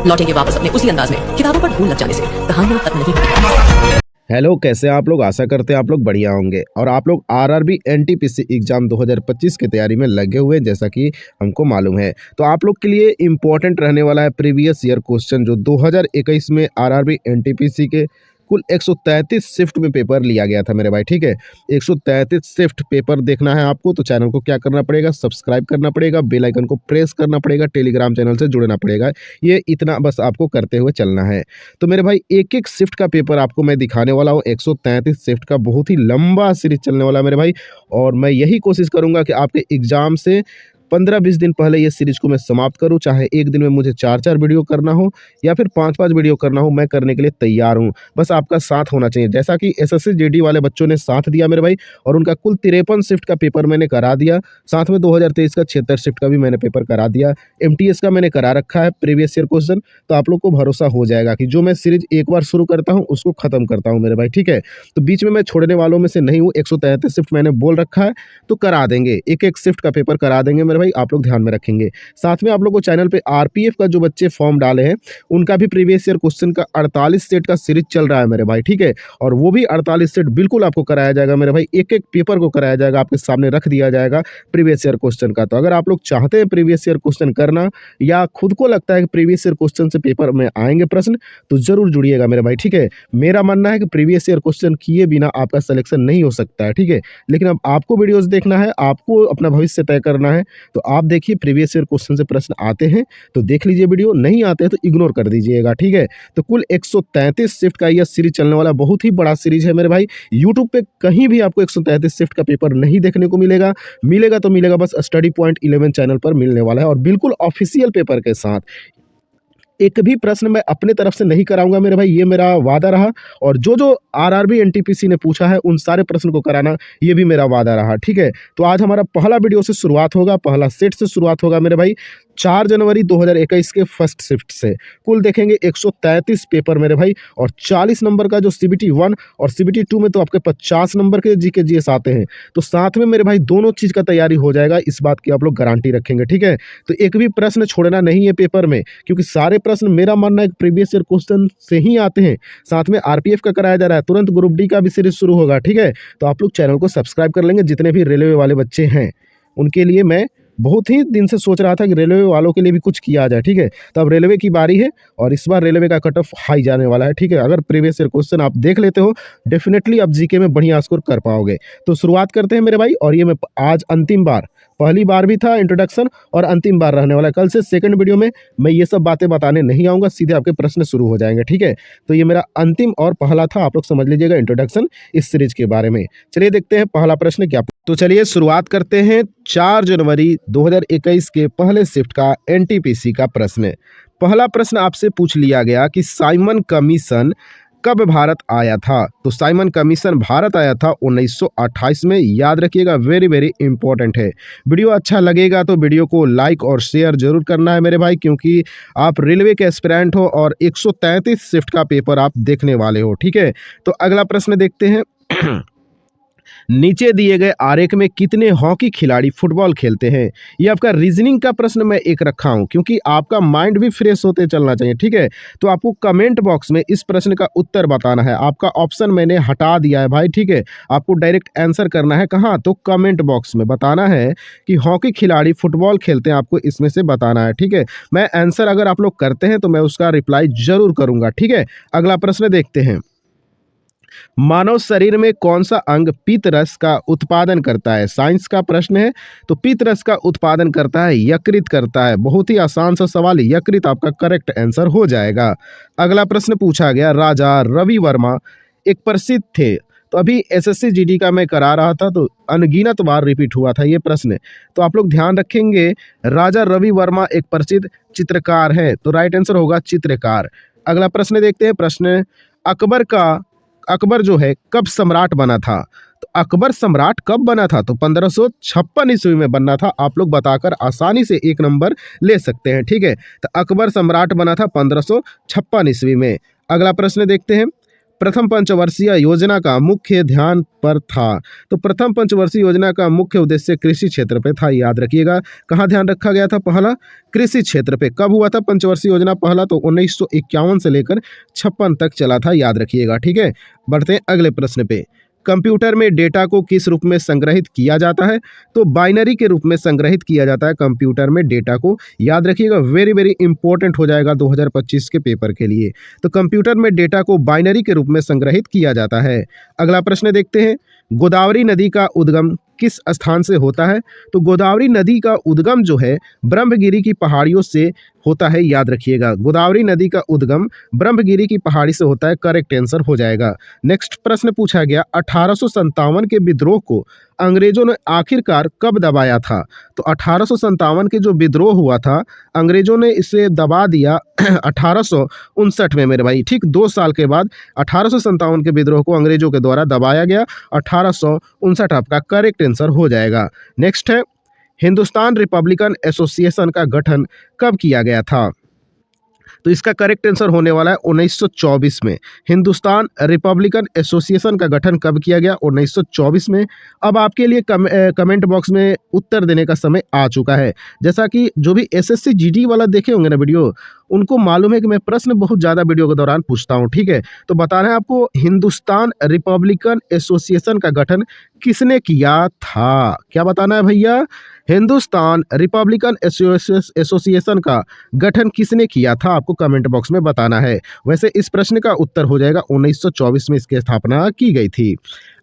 लौटेंगे वापस अपने उसी अंदाज में। किताबों पर धूल लग जाने से कहानियां खत्म नहीं होती। हेलो, कैसे हैं आप लोग। आशा करते हैं आप लोग बढ़िया होंगे और आप लोग आरआरबी एनटीपीसी एग्जाम 2025 की तैयारी में लगे हुए हैं, जैसा कि हमको मालूम है। तो आप लोग के लिए इम्पोर्टेंट रहने वाला है प्रीवियस ईयर क्वेश्चन, जो 2021 में आरआरबी एनटीपीसी के कुल 133 शिफ्ट में पेपर लिया गया था मेरे भाई। ठीक है, 133 शिफ्ट पेपर देखना है आपको, तो चैनल को क्या करना पड़ेगा, सब्सक्राइब करना पड़ेगा, बेल आइकन को प्रेस करना पड़ेगा, टेलीग्राम चैनल से जुड़ना पड़ेगा। ये इतना बस आपको करते हुए चलना है। तो मेरे भाई एक एक शिफ्ट का पेपर आपको मैं दिखाने वाला हूँ। 133 शिफ्ट का बहुत ही लंबा सीरीज चलने वाला है मेरे भाई, और मैं यही कोशिश करूँगा कि आपके एग्जाम से 15-20 दिन पहले ये सीरीज को मैं समाप्त करूं। चाहे एक दिन में मुझे 4-4 वीडियो करना हो या फिर 5-5 वीडियो करना हो, मैं करने के लिए तैयार हूं। बस आपका साथ होना चाहिए, जैसा कि एसएससी जीडी वाले बच्चों ने साथ दिया मेरे भाई, और उनका कुल 53 शिफ्ट का पेपर मैंने करा दिया। साथ में 2023 का 76 शिफ्ट का भी मैंने पेपर करा दिया। एमटीएस का मैंने करा रखा है प्रीवियस ईयर क्वेश्चन। तो आप लोग को भरोसा हो जाएगा कि जो मैं सीरीज एक बार शुरू करता हूँ उसको खत्म करता हूँ मेरे भाई। ठीक है, तो बीच में मैं छोड़ने वालों में से नहीं हूँ। 133 शिफ्ट मैंने बोल रखा है, तो करा देंगे, एक एक शिफ्ट का पेपर करा देंगे मेरे भाई। आप लोग ध्यान में रखेंगे। साथ में आप लोग को चैनल पे आरपीएफ का जो बच्चे फॉर्म डाले हैं, उनका भी प्रीवियस ईयर क्वेश्चन का 48 सेट का सीरीज चल रहा है मेरे भाई। ठीक है, और वो भी 48 सेट बिल्कुल आपको कराया जाएगा मेरे भाई। एक एक पेपर को कराया जाएगा, आपके सामने रख दिया जाएगा प्रीवियस ईयर क्वेश्चन का। तो अगर आप लोग चाहते हैं प्रीवियस ईयर क्वेश्चन करना, या खुद को लगता है कि प्रीवियस ईयर क्वेश्चन से पेपर में आएंगे प्रश्न, तो जरूर जुड़िएगा मेरे भाई। ठीक है, मेरा मानना है कि प्रीवियस ईयर क्वेश्चन किए बिना आपका सिलेक्शन नहीं हो सकता है। ठीक है, लेकिन अब आपको वीडियोस देखना है, आपको अपना भविष्य तय करना है। तो आप देखिए, प्रीवियस ईयर क्वेश्चन से प्रश्न आते हैं तो देख लीजिए वीडियो, नहीं आते हैं तो इग्नोर कर दीजिएगा। ठीक है, तो कुल 133 शिफ्ट का यह सीरीज चलने वाला बहुत ही बड़ा सीरीज है मेरे भाई। यूट्यूब पे कहीं भी आपको 133 शिफ्ट का पेपर नहीं देखने को मिलेगा। मिलेगा तो मिलेगा बस स्टडी पॉइंट 11 चैनल पर मिलने वाला है, और बिल्कुल ऑफिशियल पेपर के साथ। एक भी प्रश्न मैं अपने तरफ से नहीं कराऊंगा मेरे भाई, ये मेरा वादा रहा। और जो जो आरआरबी एनटीपीसी ने पूछा है उन सारे प्रश्न को कराना, ये भी मेरा वादा रहा। ठीक है, तो आज हमारा पहला वीडियो से शुरुआत होगा, पहला सेट से शुरुआत होगा मेरे भाई। 4 जनवरी 2021 के फर्स्ट शिफ्ट से कुल देखेंगे 133 पेपर मेरे भाई, और 40 नंबर का जो सीबीटी 1 और सीबीटी 2 में तो आपके 50 नंबर के जीके जीएस आते हैं। तो साथ में मेरे भाई दोनों चीज़ का तैयारी हो जाएगा, इस बात की आप लोग गारंटी रखेंगे। ठीक है, तो एक भी प्रश्न छोड़ना नहीं है पेपर में, क्योंकि सारे प्रश्न मेरा मानना है प्रीवियस ईयर क्वेश्चन से ही आते हैं। साथ में आरपीएफ का कराया जा रहा है, तुरंत ग्रुप डी का भी सीरीज शुरू होगा। ठीक है, तो आप लोग चैनल को सब्सक्राइब कर लेंगे। जितने भी रेलवे वाले बच्चे हैं उनके लिए मैं बहुत ही दिन से सोच रहा था कि रेलवे वालों के लिए भी कुछ किया जाए। ठीक है, तो अब रेलवे की बारी है, और इस बार रेलवे का कट ऑफ हाई जाने वाला है। ठीक है, अगर प्रीवियस ईयर क्वेश्चन आप देख लेते हो, डेफिनेटली आप जीके में बढ़िया स्कोर कर पाओगे। तो शुरुआत करते हैं मेरे भाई, और ये मैं आज अंतिम बार, पहली बार भी था इंट्रोडक्शन और अंतिम बार रहने वाला है। कल से सेकंड वीडियो में मैं ये सब बातें बताने नहीं आऊँगा, सीधे आपके प्रश्न शुरू हो जाएंगे। ठीक है, तो ये मेरा अंतिम और पहला था, आप लोग समझ लीजिएगा इंट्रोडक्शन इस सीरीज के बारे में। चलिए देखते हैं पहला प्रश्न क्या। तो चलिए शुरुआत करते हैं 4 जनवरी 2021 के पहले शिफ्ट का एनटीपीसी का प्रश्न। पहला प्रश्न आपसे पूछ लिया गया कि साइमन कमीशन कब भारत आया था। तो साइमन कमीशन भारत आया था 1928 में, याद रखिएगा, वेरी वेरी इंपॉर्टेंट है। वीडियो अच्छा लगेगा तो वीडियो को लाइक और शेयर जरूर करना है मेरे भाई, क्योंकि आप रेलवे के एस्पिरेंट हो और 133 शिफ्ट का पेपर आप देखने वाले हो। ठीक है, तो अगला प्रश्न देखते हैं। नीचे दिए गए आरेख में कितने हॉकी खिलाड़ी फुटबॉल खेलते हैं। ये आपका रीजनिंग का प्रश्न मैं एक रखा हूं, क्योंकि आपका माइंड भी फ्रेश होते चलना चाहिए। ठीक है, तो आपको कमेंट बॉक्स में इस प्रश्न का उत्तर बताना है। आपका ऑप्शन मैंने हटा दिया है भाई। ठीक है, आपको डायरेक्ट आंसर करना है कहाँ, तो कमेंट बॉक्स में बताना है कि हॉकी खिलाड़ी फुटबॉल खेलते हैं, आपको इसमें से बताना है। ठीक है, मैं आंसर अगर आप लोग करते हैं तो मैं उसका रिप्लाई जरूर करूंगा। ठीक है, अगला प्रश्न देखते हैं। मानव शरीर में कौन सा अंग पीत रस का उत्पादन करता है। साइंस का प्रश्न है, तो पीत रस का उत्पादन करता है, यकृत करता है। बहुत ही आसान सा सवाल, यकृत आपका करेक्ट आंसर हो जाएगा। अगला प्रश्न पूछा गया, राजा रवि वर्मा एक प्रसिद्ध थे। तो अभी एसएससी जीडी का मैं करा रहा था, तो अनगिनत बार रिपीट हुआ था ये प्रश्न, तो आप लोग ध्यान रखेंगे। राजा रवि वर्मा एक प्रसिद्ध चित्रकार है, तो राइट आंसर होगा चित्रकार। अगला प्रश्न देखते हैं। प्रश्न, अकबर जो है कब सम्राट बना था। तो अकबर सम्राट कब बना था, तो 1556 ईस्वी में बनना था। आप लोग बताकर आसानी से 1 नंबर ले सकते हैं। ठीक है, तो अकबर सम्राट बना था 1556 ईस्वी में। अगला प्रश्न देखते हैं। प्रथम पंचवर्षीय योजना का मुख्य ध्यान पर था? तो प्रथम पंचवर्षीय योजना का मुख्य उद्देश्य कृषि क्षेत्र पे था, याद रखिएगा। कहाँ ध्यान रखा गया था? पहला कृषि क्षेत्र पे। कब हुआ था पंचवर्षीय योजना पहला? तो 1951 से लेकर 56 तक चला था, याद रखिएगा। ठीक है, बढ़ते हैं अगले प्रश्न पे। कंप्यूटर में डेटा को किस रूप में संग्रहित किया जाता है? तो बाइनरी के रूप में संग्रहित किया जाता है कंप्यूटर में डेटा को, याद रखिएगा। वेरी वेरी इंपॉर्टेंट हो जाएगा 2025 के पेपर के लिए। तो कंप्यूटर में डेटा को बाइनरी के रूप में संग्रहित किया जाता है। अगला प्रश्न देखते हैं। गोदावरी नदी का उद्गम किस स्थान से होता है? तो गोदावरी नदी का उद्गम जो है ब्रह्मगिरी की पहाड़ियों से होता है, याद रखिएगा। गोदावरी नदी का उद्गम ब्रह्मगिरी की पहाड़ी से होता है, करेक्ट आंसर हो जाएगा। नेक्स्ट प्रश्न पूछा गया, 1857 के विद्रोह को अंग्रेजों ने आखिरकार कब दबाया था? तो 1857 के जो विद्रोह हुआ था, अंग्रेजों ने इसे दबा दिया 1859 में मेरे भाई। ठीक 2 साल के बाद 1857 के विद्रोह को अंग्रेजों के द्वारा दबाया गया। 1859 आपका करेक्ट आंसर हो जाएगा। नेक्स्ट है, हिंदुस्तान रिपब्लिकन एसोसिएशन का गठन कब किया गया था? तो इसका करेक्ट आंसर होने वाला है 1924 में। हिंदुस्तान रिपब्लिकन एसोसिएशन का गठन कब किया गया? 1924 में। अब आपके लिए कमेंट बॉक्स में उत्तर देने का समय आ चुका है। जैसा कि जो भी एसएससी जीडी वाला देखे होंगे ना वीडियो, उनको मालूम है कि मैं प्रश्न बहुत ज़्यादा वीडियो के दौरान पूछता हूँ। ठीक है, तो बताना है आपको हिंदुस्तान रिपब्लिकन एसोसिएशन का गठन किसने किया था? क्या बताना है भैया? हिंदुस्तान रिपब्लिकन एसोसिएशन का गठन किसने किया था? आपको कमेंट बॉक्स में बताना है। वैसे इस प्रश्न का उत्तर हो जाएगा 1924 में इसकी स्थापना की गई थी।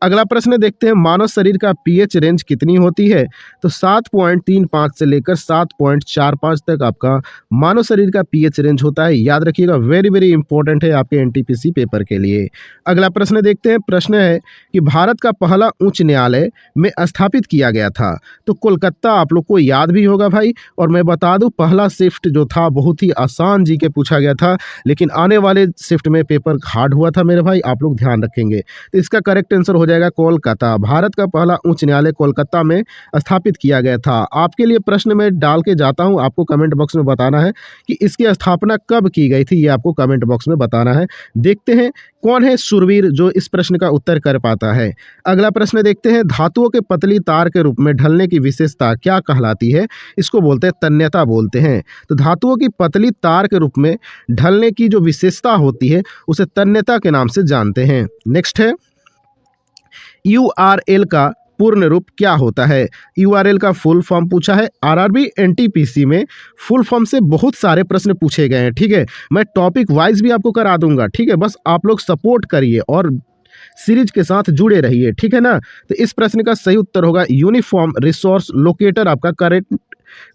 अगला प्रश्न देखते हैं, मानव शरीर का पीएच रेंज कितनी होती है? तो 7.35 से लेकर 7.45 तक आपका मानव शरीर का पीएच रेंज होता है, याद रखिएगा। वेरी वेरी इंपॉर्टेंट है आपके एनटीपीसी पेपर के लिए। अगला प्रश्न देखते हैं। प्रश्न है कि भारत का पहला उच्च न्यायालय में स्थापित किया गया था? तो कोलकाता आप लोग को याद भी होगा भाई। और मैं बता दूं, पहला शिफ्ट जो था बहुत ही आसान जी के पूछा गया था, लेकिन आने वाले शिफ्ट में पेपर हार्ड हुआ था मेरे भाई, आप लोग ध्यान रखेंगे। तो इसका करेक्ट आंसर हो जाएगा कोलकाता। भारत का पहला उच्च न्यायालय कोलकाता में स्थापित किया गया था। आपके लिए प्रश्न में डाल के जाता हूं, आपको कमेंट बॉक्स में बताना है कि इसकी स्थापना कब की गई थी, ये आपको कमेंट बॉक्स में बताना है। देखते हैं कौन है शूरवीर जो इस प्रश्न का उत्तर कर पाता है। अगला प्रश्न देखते हैं, धातुओं के पतली तार के रूप में ढलने की विशेषता क्या कहलाती है? इसको बोलते हैं तन्यता बोलते हैं। तो धातुओं की पतली तार के रूप में ढलने की जो विशेषता होती है उसे तन्यता के नाम से जानते हैं। नेक्स्ट है, यूआरएल का पूर्ण रूप क्या होता है? यूआरएल का फुल फॉर्म पूछा है। आरआरबी एनटीपीसी में फुल फॉर्म से बहुत सारे प्रश्न पूछे गए हैं। ठीक है, मैं टॉपिक वाइज भी आपको करा दूंगा। ठीक है, बस आप लोग सपोर्ट करिए और सीरीज के साथ जुड़े रहिए। ठीक है ना? तो इस प्रश्न का सही उत्तर होगा यूनिफॉर्म रिसोर्स लोकेटर, आपका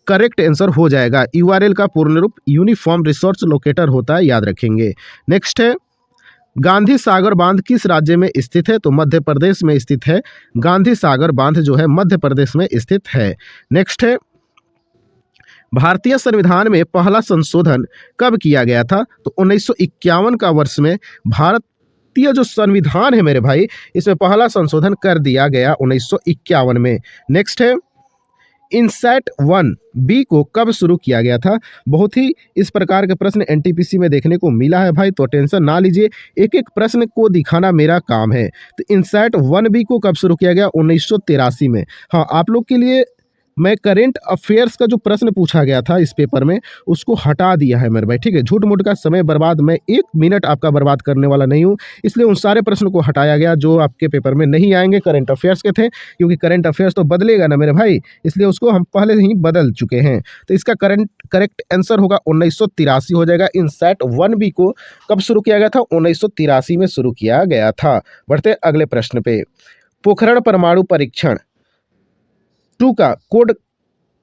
करेक्ट आंसर हो जाएगा। यूआरएल का पूर्ण रूप यूनिफॉर्म रिसोर्स लोकेटर होता है, याद रखेंगे। नेक्स्ट है, गांधी सागर बांध किस राज्य में स्थित है? तो मध्य प्रदेश में स्थित है। गांधी सागर बांध जो है मध्य प्रदेश में स्थित है। नेक्स्ट है, भारतीय संविधान में पहला संशोधन कब किया गया था? तो 1951 का वर्ष में भारतीय जो संविधान है मेरे भाई, इसमें पहला संशोधन कर दिया गया 1951 में। नेक्स्ट है, इनसैट 1B को कब शुरू किया गया था? बहुत ही इस प्रकार के प्रश्न एनटीपीसी में देखने को मिला है भाई, तो टेंशन ना लीजिए, एक एक प्रश्न को दिखाना मेरा काम है। तो इनसैट 1B को कब शुरू किया गया? 1983 में। हाँ, आप लोग के लिए मैं करेंट अफेयर्स का जो प्रश्न पूछा गया था इस पेपर में, उसको हटा दिया है मेरे भाई। ठीक है, झूठ मूठ का समय बर्बाद मैं 1 मिनट आपका बर्बाद करने वाला नहीं हूँ, इसलिए उन सारे प्रश्नों को हटाया गया जो आपके पेपर में नहीं आएंगे, करेंट अफेयर्स के थे। क्योंकि करेंट अफेयर्स तो बदलेगा ना मेरे भाई, इसलिए उसको हम पहले ही बदल चुके हैं। तो इसका करेक्ट आंसर होगा 1983 हो जाएगा। इनसैट 1B को कब शुरू किया गया था? 1983 में शुरू किया गया था। बढ़ते अगले प्रश्न पे। पोखरण परमाणु परीक्षण 2 का कोड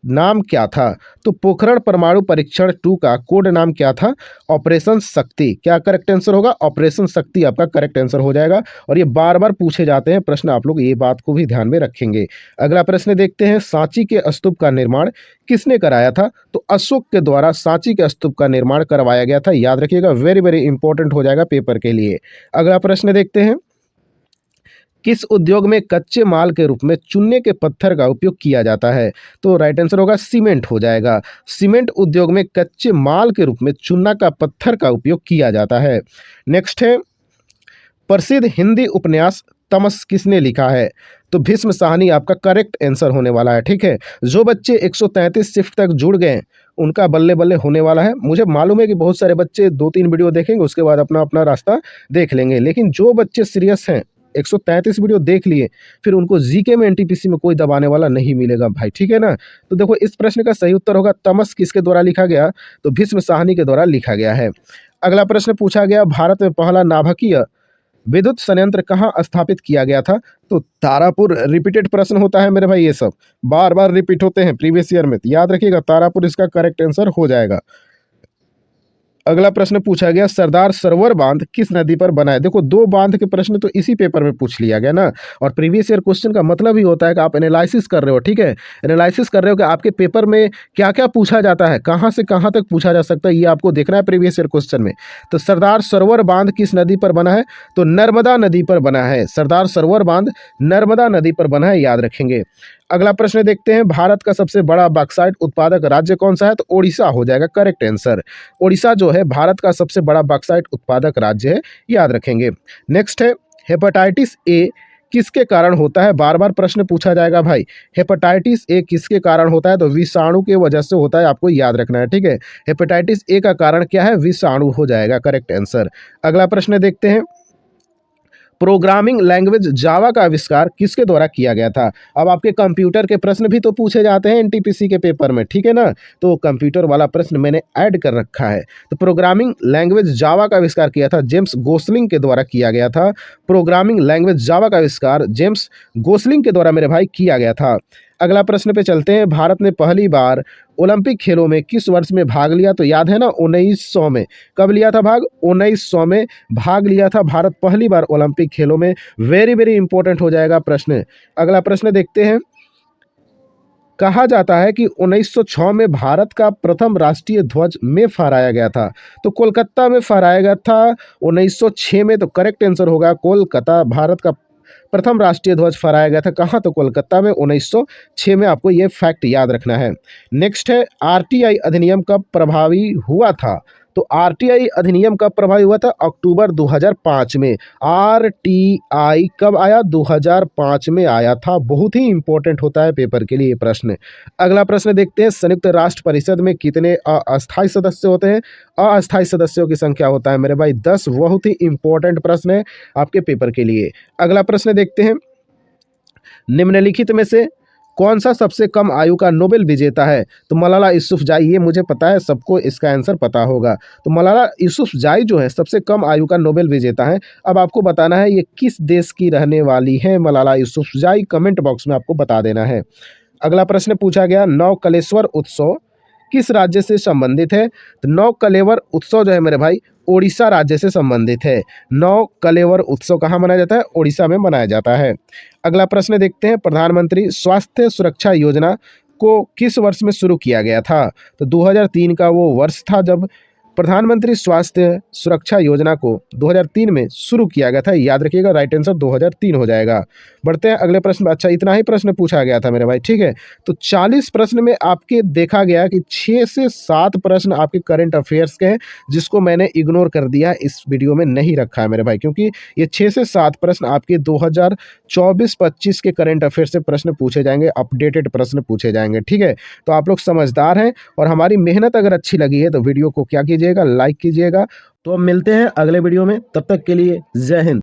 नाम क्या था? तो पोखरण परमाणु परीक्षण 2 का कोड नाम क्या था? ऑपरेशन शक्ति। क्या करेक्ट आंसर होगा? ऑपरेशन शक्ति आपका करेक्ट आंसर हो जाएगा। और ये बार बार पूछे जाते हैं प्रश्न, आप लोग ये बात को भी ध्यान में रखेंगे। अगला प्रश्न देखते हैं, सांची के स्तूप का निर्माण किसने कराया था? तो अशोक के द्वारा सांची के स्तूप का निर्माण करवाया गया था, याद रखिएगा। वेरी वेरी इंपॉर्टेंट हो जाएगा पेपर के लिए। अगला प्रश्न देखते हैं, किस उद्योग में कच्चे माल के रूप में चूने के पत्थर का उपयोग किया जाता है? तो राइट आंसर होगा सीमेंट हो जाएगा। सीमेंट उद्योग में कच्चे माल के रूप में चूना का पत्थर का उपयोग किया जाता है। नेक्स्ट है, प्रसिद्ध हिंदी उपन्यास तमस किसने लिखा है? तो भीष्म साहनी आपका करेक्ट आंसर होने वाला है। ठीक है, जो बच्चे 133 शिफ्ट तक जुड़ गए उनका बल्ले बल्ले होने वाला है। मुझे मालूम है कि बहुत सारे बच्चे 2-3 वीडियो देखेंगे, उसके बाद अपना अपना रास्ता देख लेंगे, लेकिन जो बच्चे सीरियस हैं 133 वीडियो देख लिए, फिर उनको जीके में एनटीपीसी में कोई दबाने वाला नहीं मिलेगा भाई। ठीक है ना? तो देखो, इस प्रश्न का सही उत्तर होगा तमस किसके द्वारा लिखा गया? तो भीष्म साहनी के द्वारा लिखा गया है। अगला प्रश्न पूछा गया, भारत में पहला नाभिकीय विद्युत संयंत्र कहाँ स्थापित किया गया था? तो तारापुर। रिपीटेड प्रश्न होता है मेरे भाई, ये सब बार बार रिपीट होते हैं प्रीवियस ईयर में, तो याद रखिएगा तारापुर इसका करेक्ट आंसर हो जाएगा। अगला प्रश्न पूछा गया, सरदार सरोवर बांध किस नदी पर बना है? देखो, 2 बांध के प्रश्न तो इसी पेपर में पूछ लिया गया ना, और प्रीवियस ईयर क्वेश्चन का मतलब ही होता है कि आप एनालिसिस कर रहे हो। ठीक है, एनालिसिस कर रहे हो कि आपके पेपर में क्या क्या पूछा जाता है, कहाँ से कहाँ तक पूछा जा सकता है, ये आपको देखना है प्रीवियस ईयर क्वेश्चन में। तो सरदार सरोवर बांध किस नदी पर बना है? तो नर्मदा नदी पर बना है। सरदार सरोवर बांध नर्मदा नदी पर बना है, याद रखेंगे। अगला प्रश्न देखते हैं, भारत का सबसे बड़ा बॉक्साइट उत्पादक राज्य कौन सा है? तो ओडिशा हो जाएगा करेक्ट आंसर। ओडिशा जो है भारत का सबसे बड़ा बॉक्साइट उत्पादक राज्य है, याद रखेंगे। नेक्स्ट है, हेपेटाइटिस ए किसके कारण होता है? बार बार प्रश्न पूछा जाएगा भाई, हेपेटाइटिस ए किसके कारण होता है? तो विषाणु के वजह से होता है, आपको याद रखना है। ठीक है, हेपेटाइटिस ए का कारण क्या है? विषाणु हो जाएगा करेक्ट आंसर। अगला प्रश्न देखते हैं, प्रोग्रामिंग लैंग्वेज जावा का आविष्कार किसके द्वारा किया गया था? अब आपके कंप्यूटर के प्रश्न भी तो पूछे जाते हैं एनटीपीसी के पेपर में, ठीक है ना? तो कंप्यूटर वाला प्रश्न मैंने ऐड कर रखा है। तो प्रोग्रामिंग लैंग्वेज जावा का आविष्कार किया था जेम्स गोसलिंग के द्वारा किया गया था। प्रोग्रामिंग लैंग्वेज जावा का आविष्कार जेम्स गोसलिंग के द्वारा मेरे भाई किया गया था। अगला प्रश्न पे चलते हैं, भारत ने पहली बार ओलंपिक खेलों में किस वर्ष में भाग लिया? तो याद है ना, 1900 में। कब लिया था भाग? 1900 में भाग लिया था भारत पहली बार ओलंपिक खेलों में। वेरी वेरी इंपॉर्टेंट हो जाएगा प्रश्न। अगला प्रश्न देखते हैं, कहा जाता है कि 1906 में भारत का प्रथम राष्ट्रीय ध्वज में फहराया गया था। तो कोलकाता में फहराया गया था 1906 में, तो करेक्ट आंसर होगा कोलकाता। भारत का प्रथम राष्ट्रीय ध्वज फहराया गया था कहाँ? तो कोलकाता में 1906 में। आपको ये फैक्ट याद रखना है। नेक्स्ट है, आरटीआई अधिनियम कब प्रभावी हुआ था? तो आरटीआई अधिनियम कब प्रभावी हुआ था? अक्टूबर 2005 में। आरटीआई कब आया? 2005 में आया था। बहुत ही इंपॉर्टेंट होता है पेपर के लिए ये प्रश्न। अगला प्रश्न देखते हैं, संयुक्त राष्ट्र परिषद में कितने अस्थायी सदस्य होते हैं? अस्थायी सदस्यों की संख्या होता है मेरे भाई 10। बहुत ही इंपॉर्टेंट प्रश्न है आपके पेपर के लिए। अगला प्रश्न देखते हैं, निम्नलिखित में से कौन सा सबसे कम आयु का नोबेल विजेता है? तो मलाला यूसुफजाई, ये मुझे पता है, सबको इसका आंसर पता होगा। तो मलाला यूसुफजाई जो है सबसे कम आयु का नोबेल विजेता है। अब आपको बताना है ये किस देश की रहने वाली है मलाला यूसुफजाई, कमेंट बॉक्स में आपको बता देना है। अगला प्रश्न पूछा गया, नवकलेश्वर उत्सव किस राज्य से संबंधित है? तो नवकलेवर उत्सव जो है मेरे भाई ओडिशा राज्य से संबंधित है। नवकलेवर उत्सव कहाँ मनाया जाता है? ओडिशा में मनाया जाता है। अगला प्रश्न देखते हैं, प्रधानमंत्री स्वास्थ्य सुरक्षा योजना को किस वर्ष में शुरू किया गया था? तो 2003 का वो वर्ष था जब प्रधानमंत्री स्वास्थ्य सुरक्षा योजना को 2003 में शुरू किया गया था। याद रखिएगा, राइट आंसर 2003 हो जाएगा। बढ़ते हैं अगले प्रश्न। अच्छा, इतना ही प्रश्न पूछा गया था मेरे भाई, ठीक है? तो 40 प्रश्न में आपके देखा गया कि 6 से 7 प्रश्न आपके करंट अफेयर्स के हैं, जिसको मैंने इग्नोर कर दिया, इस वीडियो में नहीं रखा है मेरे भाई, क्योंकि ये 6 से 7 प्रश्न आपके 2024-25 के करंट अफेयर से प्रश्न पूछे जाएंगे, अपडेटेड प्रश्न पूछे जाएंगे, ठीक है? तो आप लोग समझदार हैं और हमारी मेहनत अगर अच्छी लगी है तो वीडियो को क्या कीजिएगा, लाइक कीजिएगा। तो अब मिलते हैं अगले वीडियो में, तब तक के लिए जय हिंद।